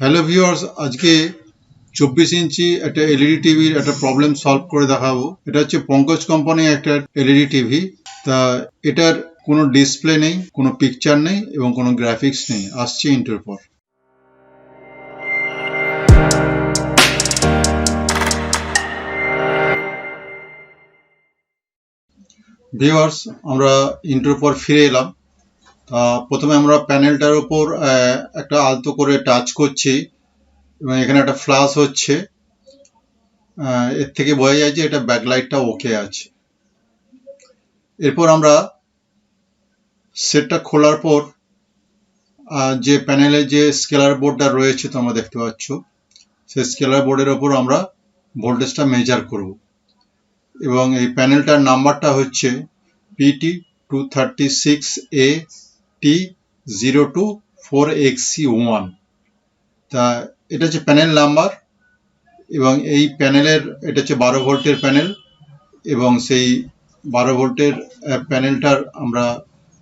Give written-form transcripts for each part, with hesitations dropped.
Hello viewers, আজকে 24 ইঞ্চি একটা LED টিভির একটা প্রবলেম সলভ করে দেখাবো। এটা হচ্ছে পঙ্কজ কোম্পানির একটা এলইডি টিভি। তা এটার কোনো ডিসপ্লে নেই, কোনো পিকচার নেই এবং কোনো গ্রাফিক্স নেই। আসছে ইন্টার পর। ভিউয়ার্স, আমরা ইন্টার পর ফিরে এলাম। তা প্রথমে আমরা প্যানেলটার উপর একটা আলতো করে টাচ করছি এবং এখানে একটা ফ্ল্যাশ হচ্ছে। এর থেকে বোঝা যায় যে এটা ব্যাকলাইটটা ওকে আছে। এরপর আমরা সেটটা খোলার পর যে প্যানেলে যে স্কেলার বোর্ডটা রয়েছে তোমরা দেখতে পাচ্ছ, সেই স্কেলার বোর্ডের ওপর আমরা ভোল্টেজটা মেজার করব এবং এই প্যানেলটার নাম্বারটা হচ্ছে PT236AT024XC1। তা এটা হচ্ছে প্যানেল নাম্বার এবং এই প্যানেলের এটা হচ্ছে 12 ভোল্টের প্যানেল এবং সেই 12 ভোল্টের প্যানেলটার আমরা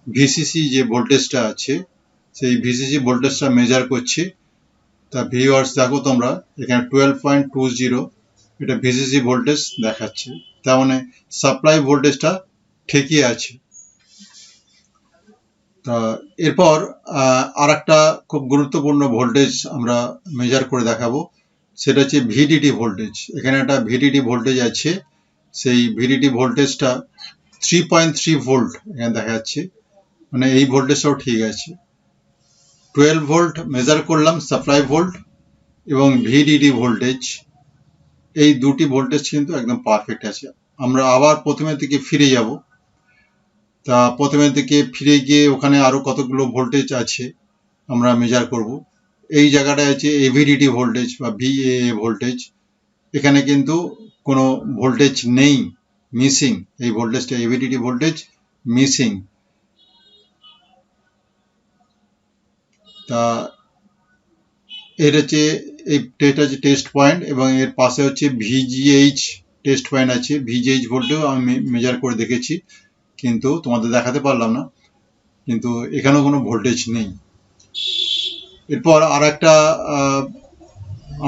ভিসিসি যে ভোল্টেজটা আছে সেই ভিসিসি ভোল্টেজটা মেজার করছি। তা ভিউয়ার্স দেখো তোমরা এখানে 12.20 এটা ভিসিসি ভোল্টেজ দেখাচ্ছে, তার মানে সাপ্লাই ভোল্টেজটা ঠিকই আছে। তা এরপর আর একটা খুব গুরুত্বপূর্ণ ভোল্টেজ আমরা মেজার করে দেখাবো, সেটা হচ্ছে ভিডিডি ভোল্টেজ। এখানে একটা ভিডিডি ভোল্টেজ আছে, সেই ভিডিডি ভোল্টেজটা 3.3 ভোল্ট এখানে দেখা যাচ্ছে, মানে এই ভোল্টেজটাও ঠিক আছে। 12 ভোল্ট মেজার করলাম সাপ্লাই ভোল্ট এবং ভিডিডি ভোল্টেজ, এই দুটি ভোল্টেজ কিন্তু একদম পারফেক্ট আছে। আমরা আবার প্রথমে থেকে ফিরে যাব। তা প্রথমে থেকে ফিরে গিয়ে ওখানে আরো কতগুলো ভোল্টেজ আছে আমরা মেজার করব। এই জায়গাটায় আছে এভিডিডি ভোল্টেজ বা ভিএএ ভোল্টেজ, এখানে কিন্তু কোনো ভোল্টেজ নেই, মিসিং। এই ভোল্টেজটা এভিডিডি ভোল্টেজ মিসিং। তা এটা হচ্ছে এটা হচ্ছে টেস্ট পয়েন্ট এবং এর পাশে হচ্ছে ভিজিএইচ টেস্ট পয়েন্ট আছে। ভিজিএইচ ভোল্টেও আমি মেজার করে দেখেছি, কিন্তু তোমাদের দেখাতে পারলাম না, কিন্তু এখানেও কোনো ভোল্টেজ নেই। এরপর আর একটা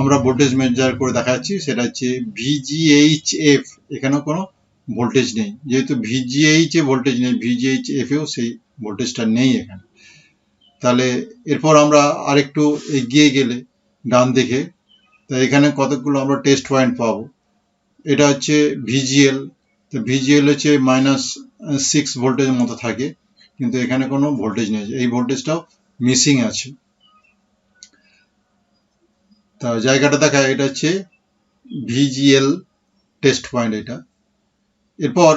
আমরা ভোল্টেজ মেজার করে দেখাচ্ছি, সেটা হচ্ছে ভিজিএইচএফ। এখানেও কোনো ভোল্টেজ নেই, যেহেতু ভিজিএইচ এ ভোল্টেজ নেই, ভিজিএইচএফ এও সেই ভোল্টেজটা নেই এখানে। তাহলে এরপর আমরা আরেকটু এগিয়ে গেলে ডান দিকে, তা এখানে কতগুলো আমরা টেস্ট পয়েন্ট পাবো। এটা হচ্ছে ভিজিএল। তো ভিজিএল হচ্ছে -6 ভোল্টের মতো থাকে, কিন্তু এখানে কোনো ভোল্টেজ নেই, এই ভোল্টেজটাও মিসিং আছে। তা জায়গাটা দেখা, এটা হচ্ছে ভিজিএল টেস্ট পয়েন্ট এটা। এরপর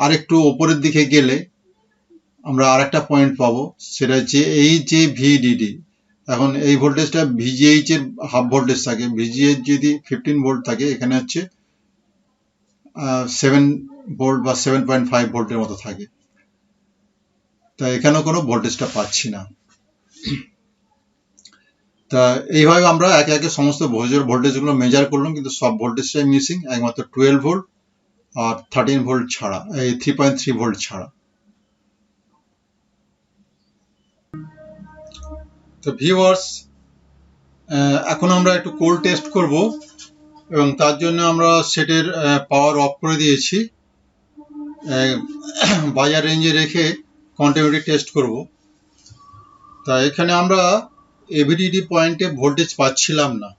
আরেকটু ওপরের দিকে গেলে আমরা আরেকটা পয়েন্ট পাবো, সেটা হচ্ছে এই যে ভিডিডি। এখন এই ভোল্টেজটা ভিজিএইচ এর হাফ ভোল্টেজ থাকে, ভিজিএইচ যদি 15 ভোল্ট থাকে, এখানে হচ্ছে 7 ভোল্ট বা 7.5 ভোল্টের মতো থাকে। তা এখানেও কোনো ভোল্টেজটা পাচ্ছি না। তা এইভাবে আমরা একে একে সমস্ত ভোল্টেজগুলো মেজার করলাম, কিন্তু সব ভোল্টেজটাই মিসিং, একমাত্র 12 ভোল্ট আর 13 ভোল্ট ছাড়া, এই 3.3 ভোল্ট ছাড়া। তো ভিউয়ার্স, এখন আমরা একটু কোল্ড টেস্ট করব এবং তার জন্য আমরা সেটের পাওয়ার অফ করে দিয়েছি, বাজার রেঞ্জে রেখে কন্টিনিউটি টেস্ট করব। তা এখানে আমরা এভিডিডি পয়েন্টে ভোল্টেজ পাচ্ছিলাম না,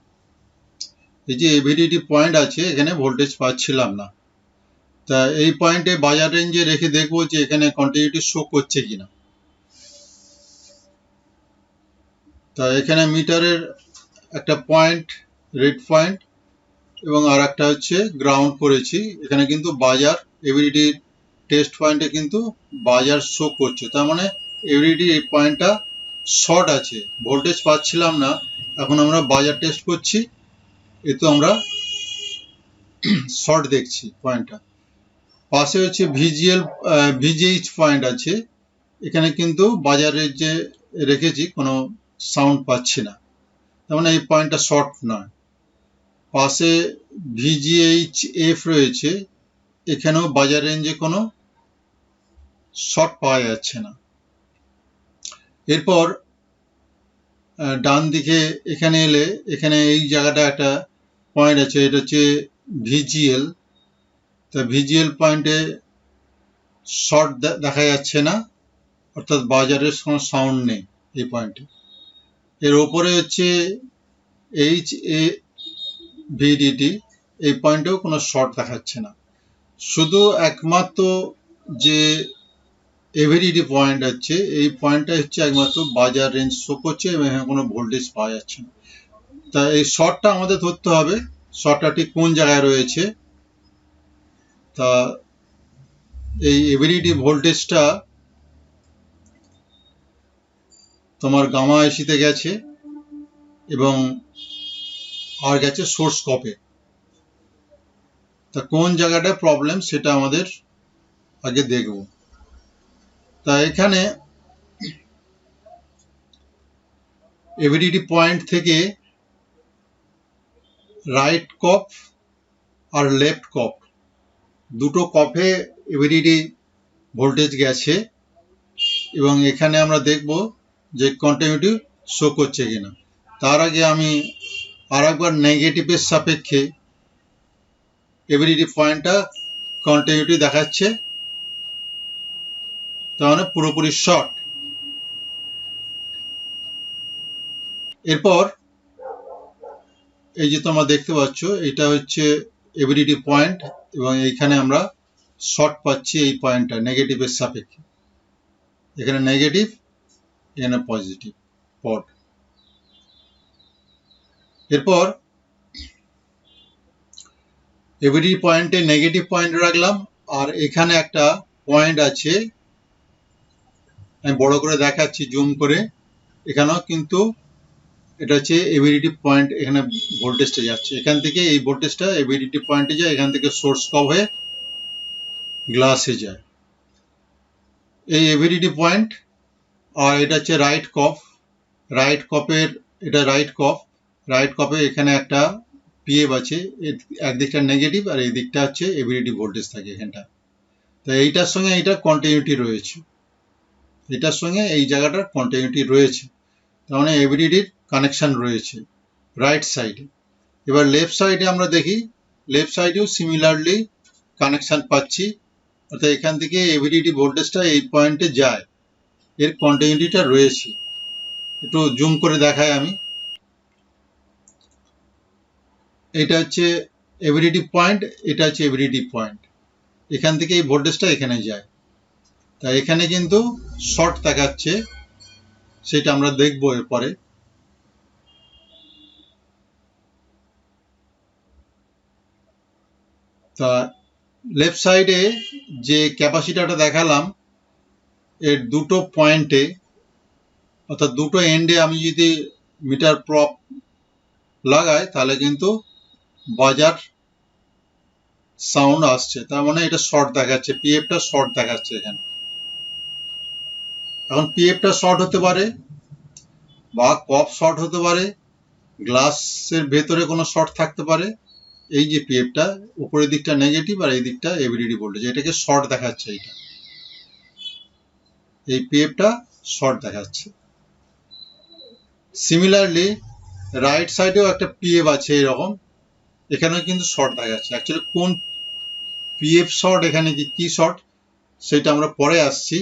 এই যে এভিডিডি পয়েন্ট আছে এখানে ভোল্টেজ পাচ্ছিলাম না। তা এই পয়েন্টে বাজার রেঞ্জে রেখে দেখবো যে এখানে কন্টিনিউটি শো করছে কিনা। তা এখানে মিটারের একটা পয়েন্ট রেড পয়েন্ট এবং আর একটা হচ্ছে গ্রাউন্ড করেছি, এখানে কিন্তু বাজার এভিডিডি টেস্ট পয়েন্টে কিন্তু বাজার শো করছে, তার মানে এভিডিডি এই পয়েন্টটা শর্ট আছে, ভোল্টেজ পাচ্ছিলাম না। এখন আমরা বাজার টেস্ট করছি, এ তো আমরা শর্ট দেখছি পয়েন্টটা। পাশে হচ্ছে ভিজিএইচ পয়েন্ট আছে, এখানে কিন্তু বাজারে যে রেখেছি কোনো সাউন্ড পাচ্ছি না, তার মানে এই পয়েন্টটা শর্ট নয়। পাশে ভিজিএইচএফ রয়েছে, এখানেও বাজার রেঞ্জে কোনো শর্ট পাওয়া যাচ্ছে না। এরপর ডান দিকে এখানে এলে এখানে এই জায়গাটা একটা পয়েন্ট আছে, এটা হচ্ছে ভিজিএল। তা ভিজিএল পয়েন্টে শর্ট দেখা যাচ্ছে না, অর্থাৎ বাজারের কোনো সাউন্ড নেই এই পয়েন্টে। এর ওপরে হচ্ছে এইচ এ ভিডিটি, এই পয়েন্টেও কোনো শর্ট দেখাচ্ছে না। শুধু একমাত্র যে এভিডিটি পয়েন্ট আছে, এই পয়েন্টটা হচ্ছে একমাত্র বাজার রেঞ্জ শো করছে এবং এখানে কোনো ভোল্টেজ পাওয়া যাচ্ছে না। তা এই শর্টটা আমাদের ধরতে হবে, শর্টটা ঠিক কোন জায়গায় রয়েছে। তা এই এভিডিটি ভোল্টেজটা তোমার গামা এসিতে গেছে এবং আর গেছে সোর্স কপে। তা কোন জায়গাটা প্রবলেম সেটা আমাদের আগে দেখব। তা এখানে এভিডিটি পয়েন্ট থেকে রাইট কপ আর লেফট কপ দুটো কপে এভিডিটি ভোল্টেজ গেছে এবং এখানে আমরা দেখব যে কন্টিনিউটি শো করছে কিনা। তার আগে আমি আর একবার নেগেটিভের সাপেক্ষে এভিডিটি পয়েন্টটা কন্টিনিউটি দেখাচ্ছে, তার মানে পুরোপুরি শর্ট। এরপর এই যে তোমরা দেখতে পাচ্ছ, এটা হচ্ছে এভিডিটি পয়েন্ট এবং এইখানে আমরা শর্ট পাচ্ছি এই পয়েন্টটা নেগেটিভের সাপেক্ষে। এখানে নেগেটিভ, এখানে পজিটিভ পট। এরপর এভিডিটি পয়েন্টে নেগেটিভ পয়েন্ট রাখলাম, আর এখানে একটা পয়েন্ট আছে, আমি বড় করে দেখাচ্ছি জুম করে। এখানেও কিন্তু এটা হচ্ছে এভিডিটি পয়েন্ট, এখানে ভোল্টেজটা যাচ্ছে এখান থেকে, এই ভোল্টেজটা এভিডিটি পয়েন্টে যায়, এখান থেকে সোর্স কপ হয়ে গ্লাসে যায়। এই এভিডিটি পয়েন্ট, আর এটা হচ্ছে রাইট কপ। রাইট কপের এটা রাইট কপ, রাইট কপে এখানে একটা পিএফ আছে, একদিকটা নেগেটিভ আর এই দিকটা হচ্ছে এভিডিটি ভোল্টেজ থাকে এখানটা। তো এইটার সঙ্গে এইটার কন্টিনিউটি রয়েছে, এটার সঙ্গে এই জায়গাটার কন্টিনিউটি রয়েছে, তার মানে এভিডিটির কানেকশন রয়েছে রাইট সাইডে। এবার লেফট সাইডে আমরা দেখি, লেফট সাইডেও সিমিলারলি কানেকশন পাচ্ছি, অর্থাৎ এখান থেকে এভিডিটি ভোল্টেজটা এই পয়েন্টে যায়, এর কন্টিনিউটিটা রয়েছে। একটু জুম করে দেখাই আমি। এটা হচ্ছে এভিডিটি পয়েন্ট, এটা হচ্ছে এভিডিটি পয়েন্ট, এখান থেকে এই ভোল্টেজটা এখানে যায়। তাই এখানে কিন্তু শর্ট দেখাচ্ছে, সেটা আমরা দেখবো এরপরে। তা লেফট সাইডে যে ক্যাপাসিটারটা দেখালাম, এর দুটো পয়েন্টে অর্থাৎ দুটো এন্ডে আমি যদি মিটার প্রপ লাগাই তাহলে কিন্তু বাজার সাউন্ড আসছে, তার মানে এটা শর্ট দেখাচ্ছে, পিএফটা শর্ট দেখাচ্ছে এখানে। এখন পিএফটা শর্ট হতে পারে বা কপ শর্ট হতে পারে, গ্লাসের ভেতরে কোনো শর্ট থাকতে পারে। এই যে পিএফটা উপরের দিকটা নেগেটিভ আর এই দিকটা এভিডিটি ভোল্টেজ, এটাকে শর্ট দেখাচ্ছে, এইটা এই পিএফটা শর্ট দেখাচ্ছে। সিমিলারলি রাইট সাইডেও একটা পিএফ আছে এরকম, এখানেও কিন্তু শর্ট দেখাচ্ছে। অ্যাকচুয়ালি কোন পিএফ শর্ট, এখানে কি শর্ট সেটা আমরা পরে আসছি।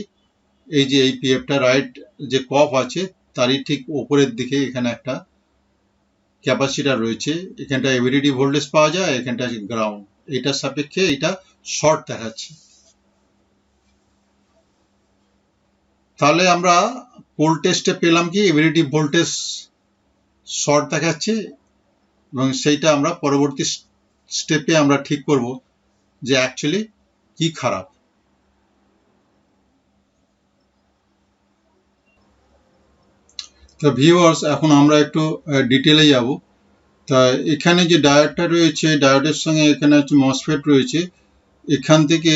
এই যে এই পিএফটা রাইট যে কপ আছে তারই ঠিক উপরের দিকে এখানে একটা ক্যাপাসিটার রয়েছে, এখানটা এভিডিটি ভোল্টেজ পাওয়া যায়, এখানটা গ্রাউন্ড, এটার সাপেক্ষে এটা শর্ট দেখাচ্ছে। তাহলে আমরা পোল টেস্টে পেলাম কি এভিডিটি ভোল্টেজ শর্ট দেখাচ্ছে, এবং সেইটা আমরা পরবর্তী স্টেপে আমরা ঠিক করব যে অ্যাকচুয়ালি কি খারাপ। তো ভিউয়ার্স, এখন আমরা একটু ডিটেলে যাব। তা এখানে যে ডায়োডটা রয়েছে, ডায়োডের সঙ্গে এখানে হচ্ছে মসফেট রয়েছে, এখান থেকে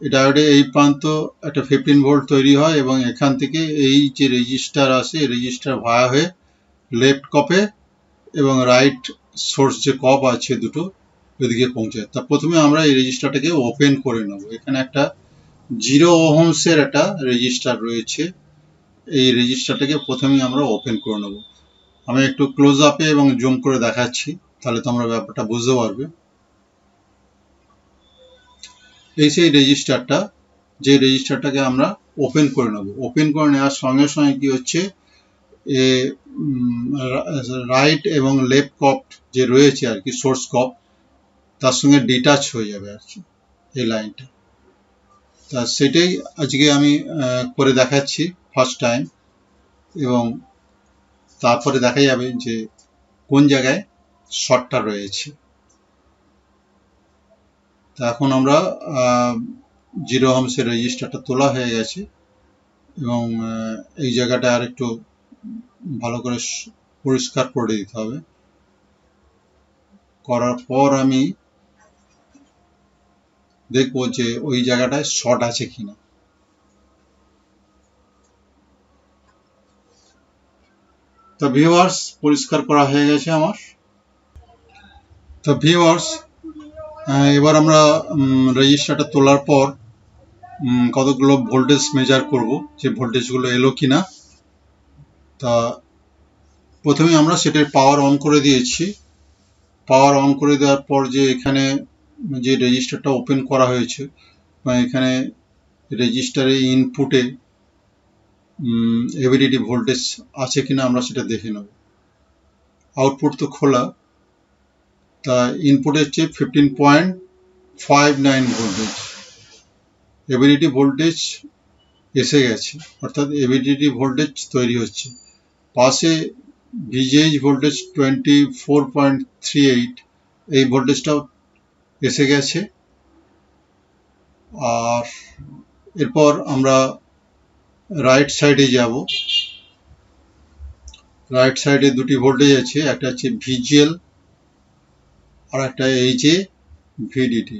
ডায়োডে এই প্রান্ত একটা 15 ভোল্ট তৈরি হয় এবং এখান থেকে এই যে রেজিস্টার আসে, রেজিস্টার ভায়া হয়ে লেফট কপে এবং রাইট সোর্স যে কপ আছে দুটো ওইদিকে পৌঁছায়। তা প্রথমে আমরা এই রেজিস্টারটাকে ওপেন করে নেব। এখানে একটা 0 ওহমসের একটা রেজিস্টার রয়েছে, এই রেজিস্টারটাকে প্রথমে আমরা ওপেন করে নেব। আমি একটু ক্লোজ আপে এবং জুম করে দেখাচ্ছি, তাহলে তোমরা ব্যাপারটা বুঝতে পারবে। এই সেই রেজিস্টারটা, যে রেজিস্টারটাকে আমরা ওপেন করে নেব। ওপেন করে নেওয়ার সঙ্গে সঙ্গে কি হচ্ছে, রাইট এবং লেফট কপ্ট যে রয়েছে আর কি, সোর্স কপ্ট, তার সঙ্গে ডিটাচ হয়ে যাবে আর কি এই লাইনটা। তা সেটাই আজকে আমি করে দেখাচ্ছি ফার্স্ট টাইম, এবং তারপরে দেখা যাবে যে কোন জায়গায় শর্টটা রয়েছে। তা এখন আমরা 0 ohms-এর রেজিস্টারটা তোলা হয়ে গেছে, এবং এই জায়গাটা আর একটু ভালো করে পরিষ্কার করে দিতে হবে। করার পর আমি দেখব যে ওই জায়গাটায় শর্ট আছে কিনা। তো ভিউয়ার্স, পরিষ্কার করা হয়ে গেছে আমার। তো ভিউয়ার্স, এবার আমরা রেজিস্টারটা তোলার পর কতগুলো ভোল্টেজ মেজার করব, যে ভোল্টেজগুলো এলো কিনা। তা প্রথমে আমরা সেটার পাওয়ার অন করে দিয়েছি। পাওয়ার অন করে দেওয়ার পর যে এখানে যে রেজিস্টারটা ওপেন করা হয়েছে, এখানে রেজিস্টারে ইনপুটে এভিডিটি ভোল্টেজ আছে কিনা আমরা সেটা দেখে নেব। আউটপুট তো খোলা, তা ইনপুট হচ্ছে 15.59 ভোল্টেজ। এভিডিটি ভোল্টেজ এসে গেছে, অর্থাৎ এভিডিটি ভোল্টেজ তৈরি হচ্ছে। পাশে ভিজিএইচ ভোল্টেজ 24.38, এই ভোল্টেজটাও এসে গেছে। আর এরপর আমরা রাইট সাইডে যাব। রাইট সাইডে দুটি ভোল্টেজ আছে, একটা হচ্ছে ভিজিএল আর একটা এই যে ভিডিটি।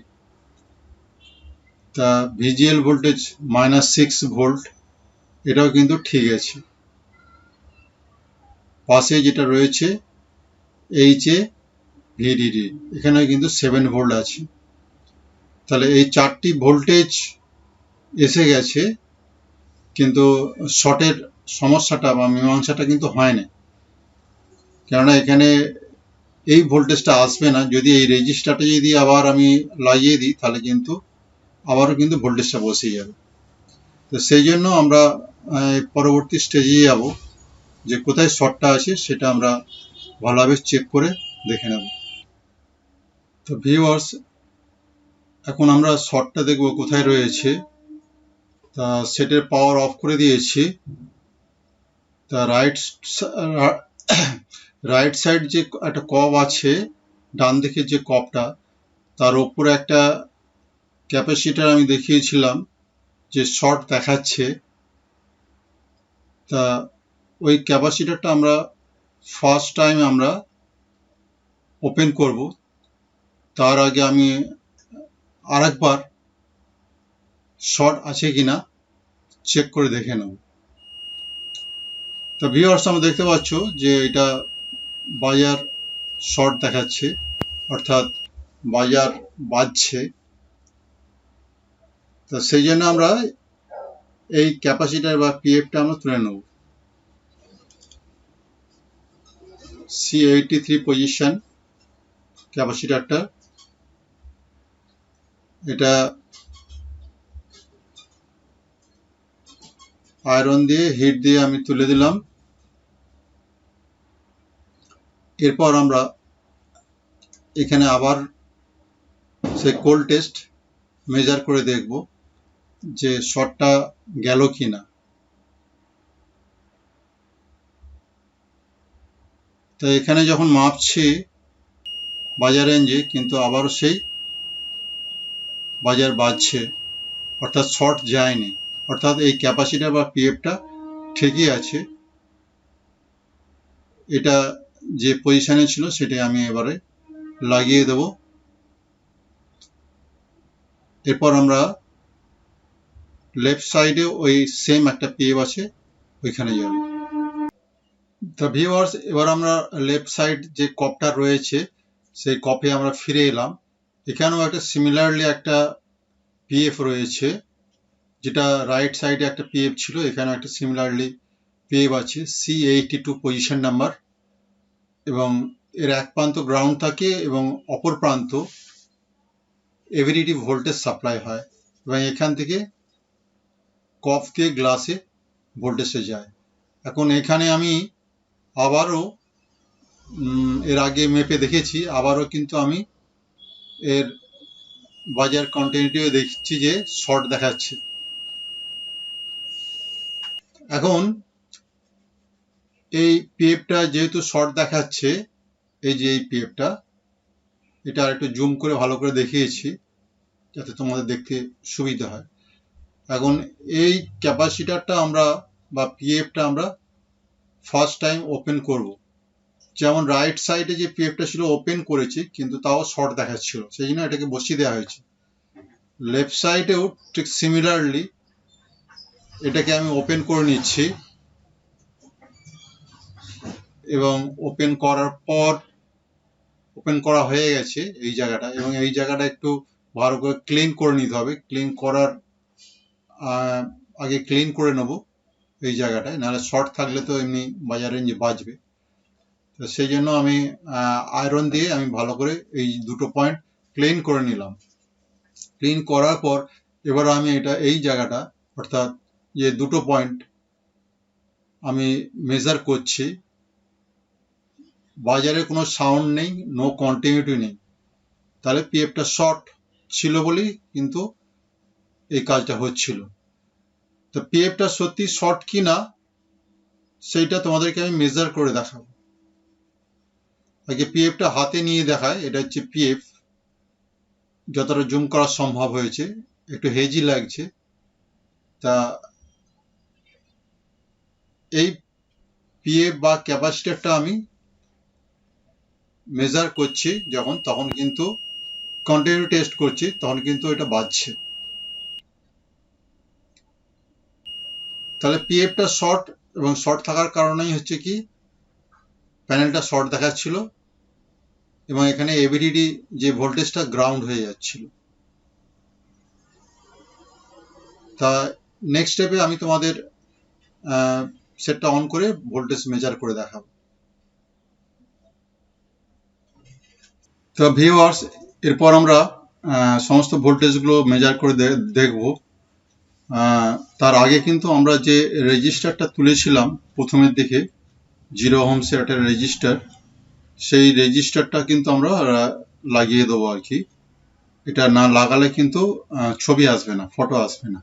তা ভিজিএল ভোল্টেজ -6 ভোল্ট, এটাও কিন্তু ঠিক আছে। পাশে যেটা রয়েছে এইচ এ ভিডিডি, এখানে কিন্তু 7 ভোল্ট আছে। তাহলে এই চারটি ভোল্টেজ এসে গেছে, কিন্তু শর্টের সমস্যাটা বা মীমাংসাটা কিন্তু হয় না, কেননা এখানে এই ভোল্টেজটা আসবে না। যদি এই রেজিস্টারটা যদি আবার আমি লাগিয়ে দিই, তাহলে কিন্তু আবারও কিন্তু ভোল্টেজটা বসে যাবে। তো সেই জন্য আমরা পরবর্তী স্টেজে যাব, যে কোথায় শর্টটা আছে সেটা আমরা ভালোভাবে চেক করে দেখে নেব। তো ভিউয়ার্স, এখন আমরা শর্টটা দেখব কোথায় রয়েছে। তা সেটের পাওয়ার অফ করে দিয়েছি। তা রাইট সাইড যে একটা কব আছে, ডান দিকের যে কবটা, তার উপরে একটা ক্যাপাসিটার আমি দেখিয়েছিলাম যে শর্ট দেখাচ্ছে। তা ওই ক্যাপাসিটারটা আমরা ফার্স্ট টাইম আমরা ওপেন করব। তার আগে আমি আরেকবার শর্ট আছে কিনা চেক করে দেখে নেব। তো ভিউয়ার্স, আমরা দেখতে পাচ্ছ যে এটা বাজার শর্ট দেখাচ্ছে, অর্থাৎ বাজার বাজছে। তো সেই জন্য আমরা এই ক্যাপাসিটার বা পিএফটা আমরা তুলে নেব। C83 পজিশন ক্যাপাসিটারটা, এটা আয়রন দিয়ে হিট দিয়ে আমি তুলে দিলাম। এরপর আমরা এখানে আবার সেই কোল্ড টেস্ট মেজার করে দেখব যে শর্টটা গেল কিনা। তো এখানে যখন মাপছি বাজার রেঞ্জে, কিন্তু আবারও সেই বাজার বাজছে, অর্থাৎ শর্ট যায়নি, অর্থাৎ এই ক্যাপাসিটার বা পিএফটা ঠিকই আছে। এটা যে পজিশনে ছিল সেটাই আমি এবারে লাগিয়ে দেব। এরপর আমরা লেফট সাইডে ওই সেম একটা পিএফ আছে, ওইখানে যাব। তো ভিউয়ার্স, এবার আমরা লেফট সাইড যে কপটা রয়েছে সেই কপে আমরা ফিরে এলাম। এখানেও একটা সিমিলারলি একটা পিএফ রয়েছে, যেটা রাইট সাইডে একটা পিএফ ছিল, এখানে একটা সিমিলারলি পিএফ আছে। C82 পজিশন নাম্বার, এবং এর এক প্রান্ত গ্রাউন্ড থাকে এবং অপর প্রান্ত এভিডিটি ভোল্টেজ সাপ্লাই হয় এবং এখান থেকে কফ দিয়ে গ্লাসে ভোল্টেজে যায়। এখন এখানে আমি আবারও এর আগে মেপে দেখেছি, আবারও কিন্তু আমি এর বাজার কন্টিনিউটিও দেখছি যে শর্ট দেখাচ্ছে। এখন এই পিএফটা যেহেতু শর্ট দেখাচ্ছে, এই যে এই পিএফটা, এটা আর একটু জুম করে ভালো করে দেখিয়েছি যাতে তোমাদের দেখতে সুবিধা হয়। এখন এই ক্যাপাসিটারটা আমরা বা পিএফটা আমরা ফার্স্ট টাইম ওপেন করব। যেমন রাইট সাইডে যে পিএফটা ছিল ওপেন করেছি কিন্তু তাও শর্ট দেখাচ্ছিল, সেই জন্য এটাকে বসিয়ে দেওয়া হয়েছে। লেফট সাইডেও ঠিক সিমিলারলি এটাকে আমি ওপেন করে নিচ্ছি এবং ওপেন করার পর ওপেন করা হয়ে গেছে এই জায়গাটা, এবং এই জায়গাটা একটু ভালো করে ক্লিন করে নিতে হবে। ক্লিন করার আগে ক্লিন করে নেব এই জায়গাটায়, নাহলে শর্ট থাকলে তো এমনি বাজারে বাজবে। তো সেই জন্য আমি আয়রন দিয়ে আমি ভালো করে এই দুটো পয়েন্ট ক্লিন করে নিলাম। ক্লিন করার পর এবার আমি এটা এই জায়গাটা অর্থাৎ যে দুটো পয়েন্ট আমি মেজার করছি। বাজারে কোনো সাউন্ড নেই, নো কন্টিনিউটি নেই, তাহলে পিএফটা শর্ট ছিল বলেই কিন্তু এই কাজটা হচ্ছিল। তো পিএফটা সত্যি শর্ট কি না সেইটা তোমাদেরকে আমি মেজার করে দেখাবো। আগে পিএফটা হাতে নিয়ে দেখায়, এটা হচ্ছে পিএফ, যতটা জুম করা সম্ভব হয়েছে, একটু হেজি লাগছে। তা এই পিএফ বা ক্যাপাসিটারটা আমি মেজার করছি যখন, তখন কিন্তু কন্টিনিউ টেস্ট করছি, তখন কিন্তু এটা বাজছে। তাহলে পিএফটা শর্ট, এবং শর্ট থাকার কারণেই হচ্ছে কি প্যানেলটা শর্ট দেখাচ্ছিল এবং এখানে এভিডিডি যে ভোল্টেজটা গ্রাউন্ড হয়ে যাচ্ছিল। তা নেক্সট স্টেপে আমি তোমাদের সেটটা অন করে ভোল্টেজ মেজার করে দেখাবো। তো ভিউয়ার্স, এরপর আমরা সমস্ত ভোল্টেজগুলো মেজার করে দেখব। তার আগে কিন্তু আমরা যে রেজিস্টারটা তুলেছিলাম প্রথমের দিকে 0 ওহমসের একটা রেজিস্টার, সেই রেজিস্টারটা কিন্তু আমরা লাগিয়ে দেবো আর কি। এটা না লাগালে কিন্তু ছবি আসবে না, ফটো আসবে না।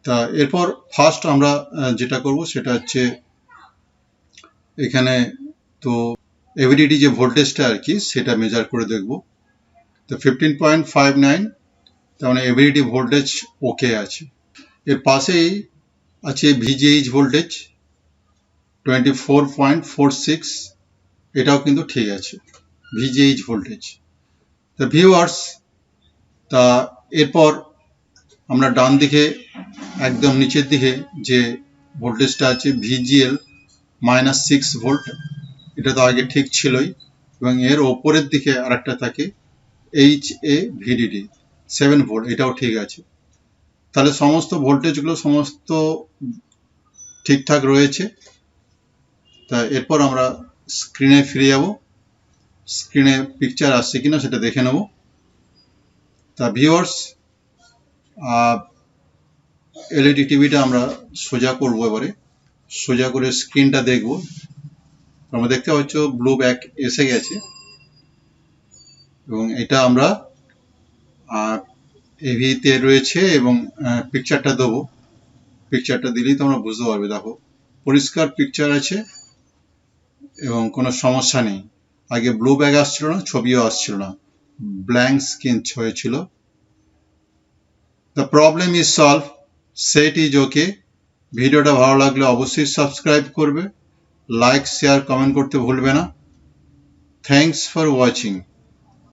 তা এরপর ফার্স্ট আমরা যেটা করব সেটা হচ্ছে এখানে তো এভিডিডি যে ভোল্টেজটা আর কি সেটা মেজার করে দেখব। তো 15.59, তার মানে এভিডিডি ভোল্টেজ ওকে আছে। এর পাশেই আছে ভিজিএইচ ভোল্টেজ 24.46, এটাও কিন্তু ঠিক আছে ভিজিএইচ ভোল্টেজ। তা ভিউয়ার্স, তা এরপর আমরা ডান দিকে একদম নিচের দিকে যে ভোল্টেজটা আছে ভিজিএল -6 ভোল্ট, এটা তো আগে ঠিক ছিলই, এবং এর ওপরের দিকে আরেকটা থাকে HAVDD 7 ভোল্ট, এটাও ঠিক আছে। তাহলে সমস্ত ভোল্টেজগুলো সমস্ত ঠিকঠাক রয়েছে। তা এরপর আমরা স্ক্রিনে ফিরে যাব, স্ক্রিনে পিকচার আসছে কিনা সেটা দেখে নেব। তা ভিউয়ার্স, এলইডি টিভিটা আমরা সোজা করব, এবারে সোজা করে স্ক্রিনটা দেখব। আমরা দেখতে পাচ্ছ ব্লু ব্যাক এসে গেছে এবং এটা আমরা এভিতে রয়েছে এবং পিকচারটা দেবো। পিকচারটা দিলেই তোমরা বুঝতে পারবে। দেখো পরিষ্কার পিকচার আছে এবং কোনো সমস্যা নেই। আগে ব্লু ব্যাগ আসছিল না, ছবিও আসছিল না, ব্ল্যাঙ্ক স্ক্রিন হয়েছিল। The problem is solve, set is okay. ভিডিওটা ভালো লাগলে অবশ্যই সাবস্ক্রাইব করবে, লাইক শেয়ার কমেন্ট করতে ভুলবে না। Thanks for watching.